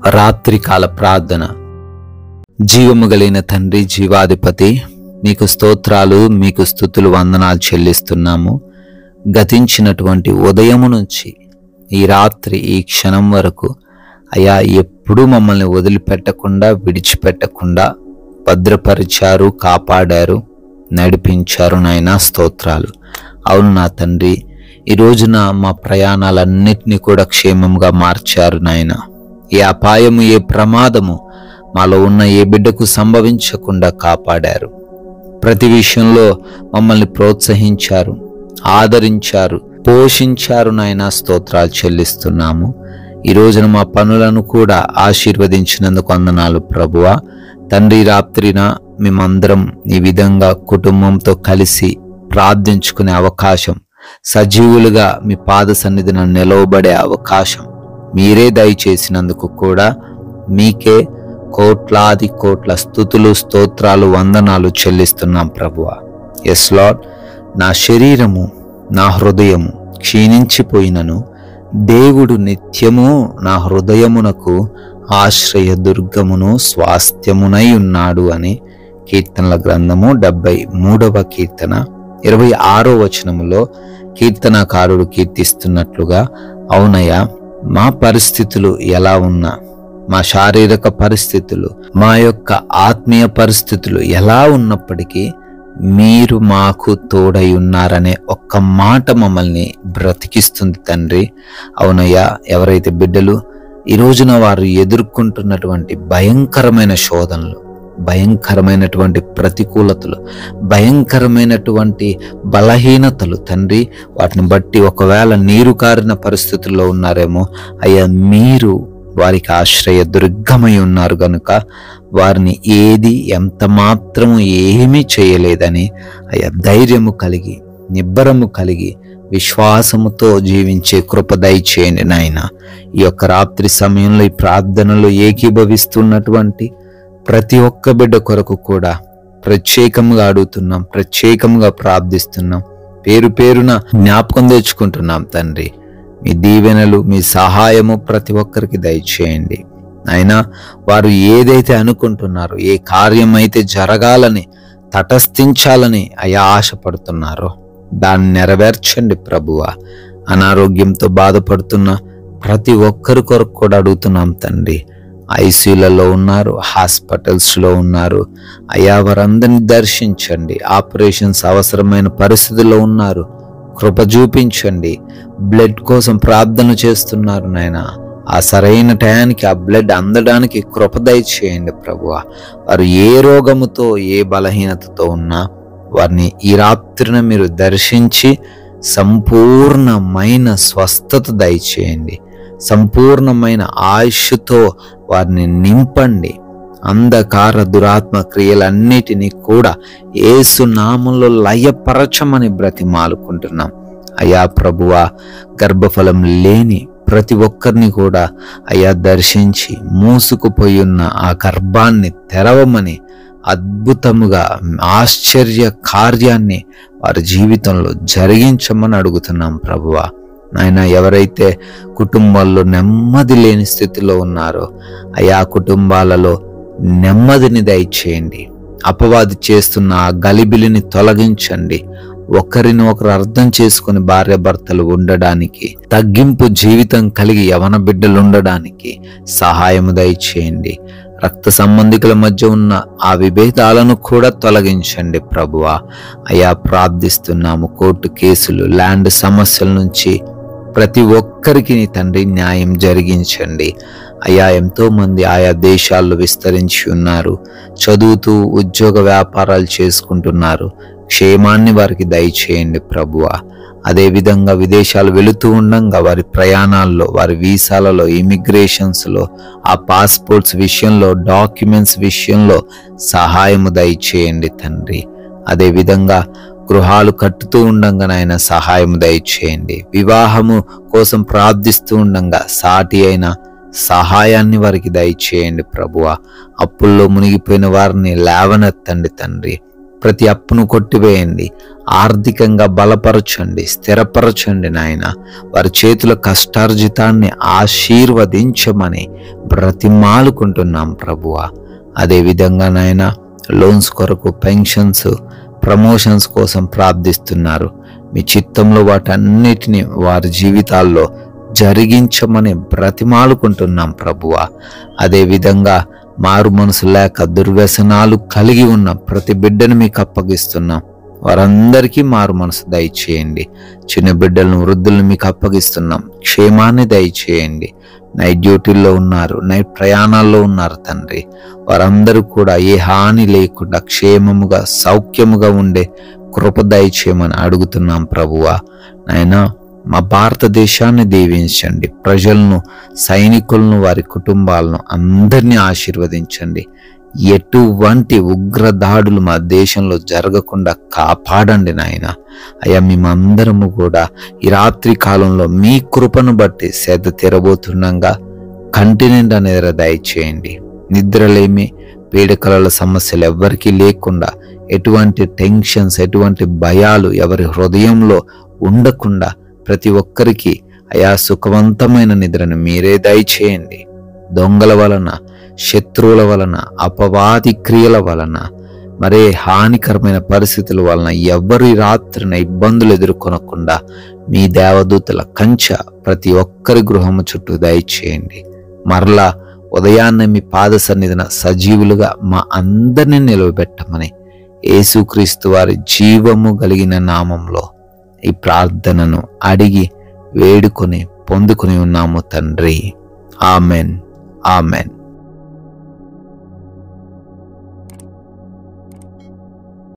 రాత్రికాల ప్రార్థన. జీవము కలిగిన తండ్రి, జీవాధిపతి, మీకు స్తోత్రాలు, మీకు స్తుతులు, వందనాలు చెల్లిస్తున్నాము. గతించినటువంటి ఉదయము నుంచి ఈ రాత్రి, ఈ క్షణం వరకు అయ్యా ఎప్పుడూ మమ్మల్ని వదిలిపెట్టకుండా, విడిచిపెట్టకుండా భద్రపరిచారు, కాపాడారు, నడిపించారు. నాయనా స్తోత్రాలు. అవును నా తండ్రి, ఈ రోజున మా ప్రయాణాలన్నిటినీ కూడా క్షేమంగా మార్చారు నాయన. ఏ అపాయము, ఏ ప్రమాదము మాలో ఉన్న ఏ బిడ్డకు సంభవించకుండా కాపాడారు. ప్రతి విషయంలో మమ్మల్ని ప్రోత్సహించారు, ఆదరించారు, పోషించారు. నాయనా స్తోత్రాలు చెల్లిస్తున్నాము. ఈ రోజున మా పనులను కూడా ఆశీర్వదించినందుకు వందనాలు ప్రభువా. తండ్రి, రాత్రిన మేమందరం ఈ విధంగా కుటుంబంతో కలిసి ప్రార్థించుకునే అవకాశం, సజీవులుగా మీ పాద సన్నిధిన నిలవబడే అవకాశం మీరే దయచేసినందుకు కూడా మీకే కోట్లాది కోట్ల స్తుతులు, స్తోత్రాలు, వందనాలు చెల్లిస్తున్నాం ప్రభువా. ఎస్ లార్డ్, నా శరీరము, నా హృదయము క్షీణించిపోయినను దేవుడు నిత్యము నా హృదయమునకు ఆశ్రయ దుర్గమును, స్వాస్థ్యమునై ఉన్నాడు అని కీర్తనల గ్రంథము 73వ కీర్తన 26వ వచనములో కీర్తనకారుడు కీర్తిస్తున్నట్లుగా, అవునయ్యా, మా పరిస్థితులు ఎలా ఉన్నా, మా శారీరక పరిస్థితులు, మా యొక్క ఆత్మీయ పరిస్థితులు ఎలా ఉన్నప్పటికీ మీరు మాకు తోడై ఉన్నారనే ఒక్క మాట మమ్మల్ని బ్రతికిస్తుంది తండ్రి. అవునయ్యా, ఎవరైతే బిడ్డలు ఈ రోజున వారు ఎదుర్కొంటున్నటువంటి భయంకరమైన శోధనలు, భయంకరమైనటువంటి ప్రతికూలతలు, భయంకరమైనటువంటి బలహీనతలు తండ్రి, వాటిని బట్టి ఒకవేళ నీరు కారిన పరిస్థితుల్లో ఉన్నారేమో అయ్యా, మీరు వారికి ఆశ్రయ దుర్గమై ఉన్నారు గనుక వారిని ఏది ఎంత మాత్రము ఏమీ చేయలేదని అయ్యా ధైర్యము కలిగి, నిబ్బరము కలిగి, విశ్వాసముతో జీవించే కృప దయచేయండి నాయన. ఈ యొక్క రాత్రి సమయంలో ఈ ప్రార్థనలో ఏకీభవిస్తున్నటువంటి ప్రతి ఒక్క బిడ్డ కొరకు కూడా ప్రత్యేకంగా అడుగుతున్నాం, ప్రత్యేకంగా ప్రార్థిస్తున్నాం, పేరు పేరున జ్ఞాపకం తెచ్చుకుంటున్నాం తండ్రి. మీ దీవెనలు, మీ సహాయము ప్రతి ఒక్కరికి దయచేయండి అయినా. వారు ఏదైతే అనుకుంటున్నారో, ఏ కార్యం అయితే జరగాలని, తటస్థించాలని అయా ఆశపడుతున్నారో దాన్ని నెరవేర్చండి ప్రభువా. అనారోగ్యంతో బాధపడుతున్న ప్రతి ఒక్కరి కొరకు కూడా అడుగుతున్నాం తండ్రి. ఐసీయూలలో ఉన్నారు, హాస్పిటల్స్లో ఉన్నారు అయ్యా, వారందరినీ దర్శించండి. ఆపరేషన్స్ అవసరమైన పరిస్థితుల్లో ఉన్నారు, కృప చూపించండి. బ్లడ్ కోసం ప్రార్థన చేస్తున్నారు నాయన, ఆ సరైన టయానికి ఆ బ్లడ్ అందడానికి కృప దయచేయండి ప్రభువా. వారు ఏ రోగముతో, ఏ బలహీనతతో ఉన్నా వారిని ఈ రాత్రిన మీరు దర్శించి సంపూర్ణమైన స్వస్థత దయచేయండి. సంపూర్ణమైన ఆయుష్తో వారిని నింపండి. అంధకార దురాత్మ క్రియలన్నిటినీ కూడా యేసు నామంలో లయపరచమని బ్రతిమాలుకుంటున్నాం అయ్యా ప్రభువా. గర్భఫలం లేని ప్రతి ఒక్కరిని కూడా అయ్యా దర్శించి మూసుకుపోయి ఉన్న ఆ గర్భాన్ని తెరవమని, అద్భుతముగా ఆశ్చర్య కార్యాన్ని వారి జీవితంలో జరిగించమని అడుగుతున్నాం ప్రభువా. నాయన, ఎవరైతే కుటుంబాల్లో నెమ్మది లేని స్థితిలో ఉన్నారో అయా కుటుంబాలలో నెమ్మదిని దయచేయండి. అపవాది చేస్తున్న ఆ గలిబిలిని తొలగించండి. ఒకరిని ఒకరు అర్థం చేసుకుని భార్యాభర్తలు ఉండడానికి, తగ్గింపు జీవితం కలిగి యవన బిడ్డలు ఉండడానికి సహాయము దయచేయండి. రక్త సంబంధికుల మధ్య ఉన్న ఆ విభేదాలను కూడా తొలగించండి ప్రభువా. అయా ప్రార్థిస్తున్నాము. కోర్టు కేసులు, ల్యాండ్ సమస్యల నుంచి ప్రతి ఒక్కరికి నీ తండ్రి న్యాయం జరిగించండి అయ్యా. ఎంతో మంది ఆయా దేశాల్లో విస్తరించి ఉన్నారు, చదువుతూ ఉద్యోగ వ్యాపారాలు చేసుకుంటున్నారు. క్షేమాన్ని వారికి దయచేయండి ప్రభువా. అదేవిధంగా విదేశాలు వెళుతూ ఉండంగా వారి ప్రయాణాల్లో, వారి వీసాలలో, ఇమిగ్రేషన్స్లో, ఆ పాస్పోర్ట్స్ విషయంలో, డాక్యుమెంట్స్ విషయంలో సహాయము దయచేయండి తండ్రి. అదేవిధంగా గృహాలు కట్టుతూ ఉండంగా నాయన సహాయం దయచేయండి. వివాహము కోసం ప్రార్థిస్తూ ఉండంగా సాటి అయిన సహాయాన్ని వారికి దయచేయండి ప్రభువా. అప్పుల్లో మునిగిపోయిన వారిని లేవనెత్తండి తండ్రి. ప్రతి అప్పును కొట్టివేయండి, ఆర్థికంగా బలపరచండి, స్థిరపరచండి నాయన. వారి చేతుల కష్టార్జితాన్ని ఆశీర్వదించమని బ్రతిమాలుకుంటున్నాం ప్రభువా. అదేవిధంగా నాయన లోన్స్ కొరకు, పెన్షన్స్, ప్రమోషన్స్ కోసం ప్రార్థిస్తున్నారు. మీ చిత్తంలో వాటన్నిటిని వారి జీవితాల్లో జరిగించమని బ్రతిమాలుకుంటున్నాం ప్రభువా. అదేవిధంగా మారు మనసు లేక దుర్వ్యసనాలు కలిగి ఉన్న ప్రతి బిడ్డను మీకు అప్పగిస్తున్నాం. వారందరికీ మారు మనసు దయచేయండి. చిన్న బిడ్డలను, వృద్ధులను మీకు అప్పగిస్తున్నాం. క్షేమాన్ని దయచేయండి. నైట్ డ్యూటీల్లో ఉన్నారు, నైట్ ప్రయాణాల్లో ఉన్నారు తండ్రి. వారందరూ కూడా ఏ హాని లేకుండా క్షేమముగా, సౌఖ్యముగా ఉండే కృప దయచేయమని అడుగుతున్నాం ప్రభువా. నాయనా, మా భారతదేశాన్ని దీవించండి. ప్రజలను, సైనికులను, వారి కుటుంబాలను అందరినీ ఆశీర్వదించండి. ఎటువంటి ఉగ్రదాడులు మా దేశంలో జరగకుండా కాపాడండి నాయన. అయ్యా, మేమందరము కూడా ఈ రాత్రి కాలంలో మీ కృపను బట్టి సేద తీరబోతుండగా కంటి నిండా నిద్ర దయచేయండి. నిద్రలేమి, పీడకలల సమస్యలు ఎవ్వరికీ లేకుండా, ఎటువంటి టెన్షన్స్, ఎటువంటి భయాలు ఎవరి హృదయంలో ఉండకుండా ప్రతి ఒక్కరికి అయా సుఖవంతమైన నిద్రను మీరే దయచేయండి. దొంగల వలన, శత్రువుల వలన, అపవాది క్రియల వలన, మరే హానికరమైన పరిస్థితుల వలన ఎవరు ఈ రాత్రిన ఇబ్బందులు ఎదుర్కొనకుండా మీ దేవదూతల కంచె ప్రతి ఒక్కరి గృహము చుట్టూ దయచేయండి. మరలా ఉదయాన్నే మీ పాద సన్నిధిన సజీవులుగా మా అందరినీ నిలవబెట్టమని యేసుక్రీస్తు వారి జీవము కలిగిన నామంలో ఈ ప్రార్థనను అడిగి వేడుకొని పొందుకుని ఉన్నాము తండ్రి. Amen, amen.